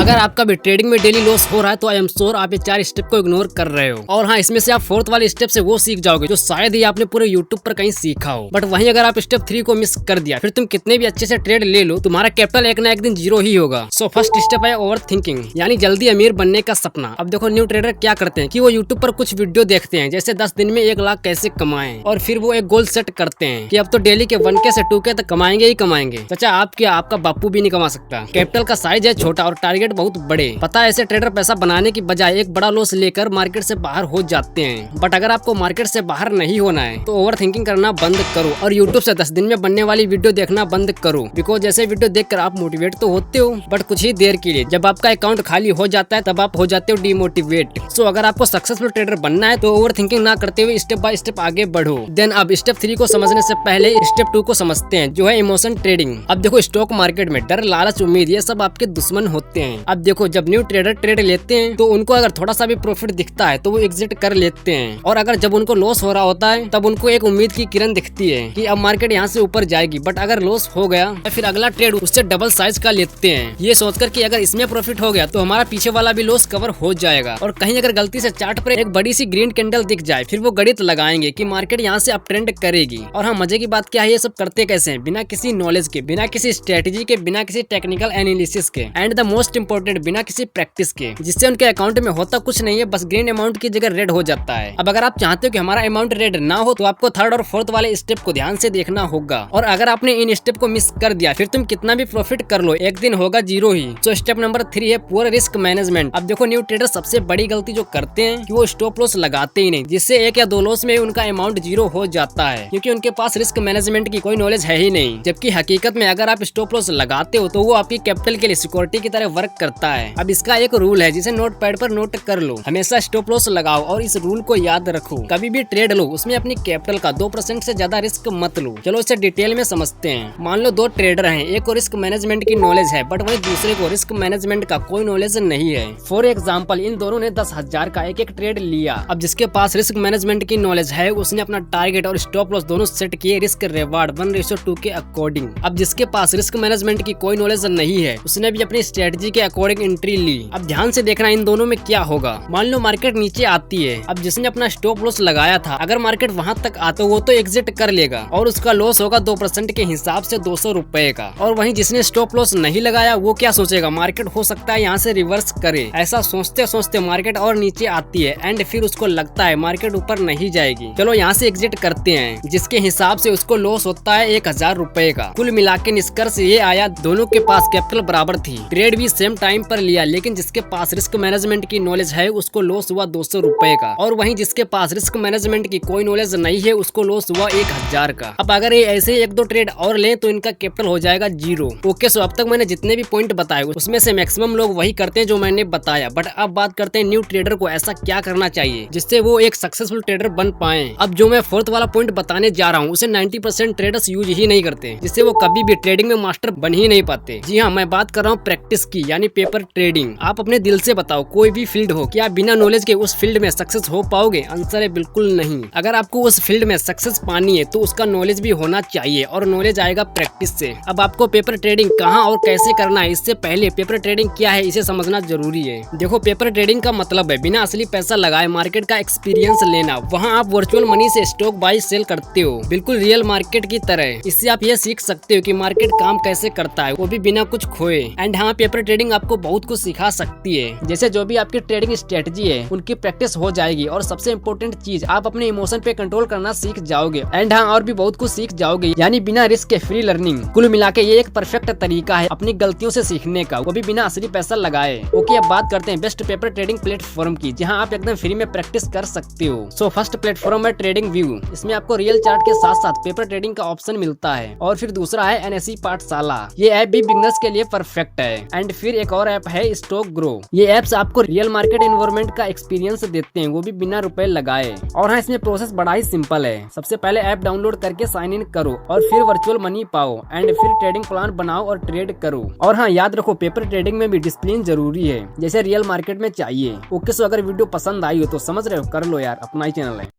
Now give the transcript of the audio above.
अगर आपका भी ट्रेडिंग में डेली लॉस हो रहा है तो आई एम श्योर आप ये 4 स्टेप को इग्नोर कर रहे हो। और हाँ, इसमें से आप 4th वाले स्टेप से वो सीख जाओगे जो शायद ही आपने पूरे यूट्यूब पर कहीं सीखा हो। बट वहीं अगर आप स्टेप 3 को मिस कर दिया, फिर तुम कितने भी अच्छे से ट्रेड ले लो, तुम्हारा कैपिटल एक ना एक दिन 0 ही होगा। सो फर्स्ट स्टेप है ओवर थिंकिंग, यानी जल्दी अमीर बनने का सपना। अब देखो, न्यू ट्रेडर क्या करते हैं कि वो यूट्यूब पर कुछ वीडियो देखते हैं, जैसे 10 दिन में 1 लाख कैसे कमाएं, और फिर वो एक गोल सेट करते हैं कि अब तो डेली के 1K से 2K तक कमाएंगे ही कमाएंगे। चाचा, आप क्या, आपका बापू भी नहीं कमा सकता। कैपिटल का साइज है छोटा और टारगेट बहुत बड़े। पता है, ऐसे ट्रेडर पैसा बनाने की बजाय एक बड़ा लॉस लेकर मार्केट से बाहर हो जाते हैं। बट अगर आपको मार्केट से बाहर नहीं होना है तो ओवर थिंकिंग करना बंद करो और यूट्यूब से 10 दिन में बनने वाली वीडियो देखना बंद करो। बिकॉज जैसे वीडियो देखकर आप मोटिवेट तो होते हो, बट कुछ ही देर के लिए। जब आपका अकाउंट खाली हो जाता है तब आप हो जाते हो डिमोटिवेट। सो अगर आपको सक्सेसफुल ट्रेडर बनना है तो ओवर थिंकिंग ना करते हुए स्टेप बाय स्टेप आगे बढ़ो। देन अब स्टेप 3 को समझने से पहले स्टेप 2 को समझते हैं, जो है इमोशन ट्रेडिंग। अब देखो, स्टॉक मार्केट में डर, लालच, उम्मीद ये सब आपके दुश्मन होते हैं। अब देखो, जब न्यू ट्रेडर ट्रेड लेते हैं तो उनको अगर थोड़ा सा भी प्रॉफिट दिखता है तो वो एग्जिट कर लेते हैं। और अगर जब उनको लॉस हो रहा होता है तब उनको एक उम्मीद की किरण दिखती है कि अब मार्केट यहाँ से ऊपर जाएगी। बट अगर लॉस हो गया तो फिर अगला ट्रेड उससे डबल साइज का लेते हैं, ये सोचकर कि अगर इसमें प्रॉफिट हो गया तो हमारा पीछे वाला भी लॉस कवर हो जाएगा। और कहीं अगर गलती से चार्ट पर एक बड़ी सी ग्रीन कैंडल दिख जाए, फिर वो गणित लगाएंगे कि मार्केट यहाँ से अप ट्रेंड करेगी। और हाँ, मजे की बात क्या है, ये सब करते कैसे हैं? बिना किसी नॉलेज के, बिना किसी स्ट्रेटेजी के, बिना किसी टेक्निकल एनालिसिस के, एंड द मोस्ट इम्पोर्टेंट बिना किसी प्रैक्टिस के, जिससे उनके अकाउंट में होता कुछ नहीं है, बस ग्रीन अमाउंट की जगह रेड हो जाता है। अब अगर आप चाहते हो कि हमारा अमाउंट रेड ना हो तो आपको 3rd और 4th वाले स्टेप को ध्यान से देखना होगा। और अगर आपने इन स्टेप को मिस कर दिया, फिर तुम कितना भी प्रॉफिट कर लो, एक दिन होगा 0 ही। तो स्टेप नंबर 3 है पुअर रिस्क मैनेजमेंट। अब देखो, न्यू ट्रेडर सबसे बड़ी गलती जो करते हैं कि वो स्टॉप लॉस लगाते ही नहीं, जिससे 1 या 2 लॉस में उनका अमाउंट 0 हो जाता है, क्योंकि उनके पास रिस्क मैनेजमेंट की कोई नॉलेज है ही नहीं। जबकि हकीकत में अगर आप स्टॉप लॉस लगाते हो तो वो आपकी कैपिटल के लिए सिक्योरिटी की तरह वर्क करता है। अब इसका एक रूल है जिसे नोट पैड पर नोट कर लो, हमेशा स्टॉप लॉस लगाओ और इस रूल को याद रखो। कभी भी ट्रेड लो, उसमें अपनी कैपिटल का 2% से ज्यादा रिस्क मत लो। चलो इसे डिटेल में समझते हैं। मान लो 2 ट्रेडर हैं, एक को रिस्क मैनेजमेंट की नॉलेज है बट वहीं दूसरे को रिस्क मैनेजमेंट का कोई नॉलेज नहीं है। फॉर एग्जाम्पल, इन दोनों ने 10,000 का एक ट्रेड लिया। अब जिसके पास रिस्क मैनेजमेंट की नॉलेज है उसने अपना टारगेट और स्टॉप लॉस दोनों सेट किए रिस्क रिवार्ड 1:2 के अकॉर्डिंग। अब जिसके पास रिस्क मैनेजमेंट की कोई नॉलेज नहीं है उसने भी अपनी स्ट्रेटजी के अकॉर्डिंग एंट्री ली। अब ध्यान से देखना इन दोनों में क्या होगा। मान लो मार्केट नीचे आती है, अब जिसने अपना स्टॉप लॉस लगाया था, अगर मार्केट वहां तक आता वो तो एग्जिट कर लेगा और उसका लॉस होगा 2% के हिसाब से 200 रुपए का। और वहीं जिसने स्टॉप लॉस नहीं लगाया वो क्या सोचेगा, मार्केट हो सकता है यहाँ से रिवर्स करे। ऐसा सोचते सोचते मार्केट और नीचे आती है एंड फिर उसको लगता है मार्केट ऊपर नहीं जाएगी, चलो यहाँ से एग्जिट करते हैं, जिसके हिसाब से उसको लॉस होता है 1000 रुपए का। कुल मिला के निष्कर्ष ये आया, दोनों के पास कैपिटल बराबर थी, ट्रेड भी सेम टाइम पर लिया, लेकिन जिसके पास रिस्क मैनेजमेंट की नॉलेज है उसको लॉस हुआ 200 रुपए का, और वहीं जिसके पास रिस्क मैनेजमेंट की कोई नॉलेज नहीं है उसको लॉस हुआ 1000 का। अब अगर ये ऐसे 1-2 ट्रेड और लें तो इनका कैपिटल हो जाएगा 0। ओके, सो अब तक मैंने जितने भी पॉइंट बताए उसमें से मैक्सिमम लोग वही करते हैं जो मैंने बताया। बट अब बात करते हैं न्यू ट्रेडर को ऐसा क्या करना चाहिए जिससे वो एक सक्सेसफुल ट्रेडर बन पाए। अब जो मैं 4th वाला पॉइंट बताने जा रहा हूँ उसे 90% ट्रेडर्स यूज ही नहीं करते, जिससे वो कभी भी ट्रेडिंग में मास्टर बन ही नहीं पाते। जी हाँ, मैं बात कर रहा हूँ प्रैक्टिस की, यानी पेपर ट्रेडिंग। आप अपने दिल से बताओ, कोई भी फील्ड हो, क्या बिना नॉलेज के उस फील्ड में सक्सेस हो पाओगे? आंसर है बिल्कुल नहीं। अगर आपको उस फील्ड में सक्सेस पानी है तो उसका नॉलेज भी होना चाहिए, और नॉलेज आएगा प्रैक्टिस से। अब आपको पेपर ट्रेडिंग कहाँ और कैसे करना है, इससे पहले पेपर ट्रेडिंग क्या है इसे समझना जरूरी है। देखो, पेपर ट्रेडिंग का मतलब है बिना असली पैसा लगाए मार्केट का एक्सपीरियंस लेना। वहाँ आप वर्चुअल मनी से स्टॉक बाई सेल करते हो, बिल्कुल रियल मार्केट की तरह। इससे आप ये सीख सकते हो कि मार्केट काम कैसे करता है, वो भी बिना कुछ खोए। एंड हाँ, पेपर ट्रेडिंग आपको बहुत कुछ सिखा सकती है, जैसे जो भी आपकी ट्रेडिंग स्ट्रेटजी है उनकी प्रैक्टिस हो जाएगी, और सबसे इम्पोर्टेंट चीज, आप अपने इमोशन पे कंट्रोल करना सीख जाओगे। एंड हाँ, और भी बहुत कुछ सीख जाओगे, यानी बिना रिस्क के फ्री लर्निंग। कुल मिला के ये एक परफेक्ट तरीका है अपनी गलतियों से सीखने का, वो भी बिना असली पैसा लगाए। ओके, अब बात करते हैं बेस्ट पेपर ट्रेडिंग प्लेटफॉर्म की, जहां आप एकदम फ्री में प्रैक्टिस कर सकते हो। सो फर्स्ट प्लेटफॉर्म है ट्रेडिंग व्यू। इसमें आपको रियल चार्ट के साथ साथ पेपर ट्रेडिंग का ऑप्शन मिलता है। और फिर दूसरा है NSE पाठशाला, ये ऐप भी बिगनर्स के लिए परफेक्ट है। एंड फिर एक और ऐप है स्टॉक ग्रो। ये ऐप्स आपको रियल मार्केट एनवायरनमेंट का एक्सपीरियंस देते हैं, वो भी बिना रुपए लगाए। और हाँ, इसमें प्रोसेस बड़ा ही सिंपल है। सबसे पहले ऐप डाउनलोड करके साइन इन करो, और फिर वर्चुअल मनी पाओ, एंड फिर ट्रेडिंग प्लान बनाओ और ट्रेड करो। और हाँ, याद रखो, पेपर ट्रेडिंग में भी डिसिप्लिन जरूरी है, जैसे रियल मार्केट में चाहिए। ओके, सो अगर वीडियो पसंद आई हो तो समझ रहे हो, कर लो यार, अपना ही चैनल है।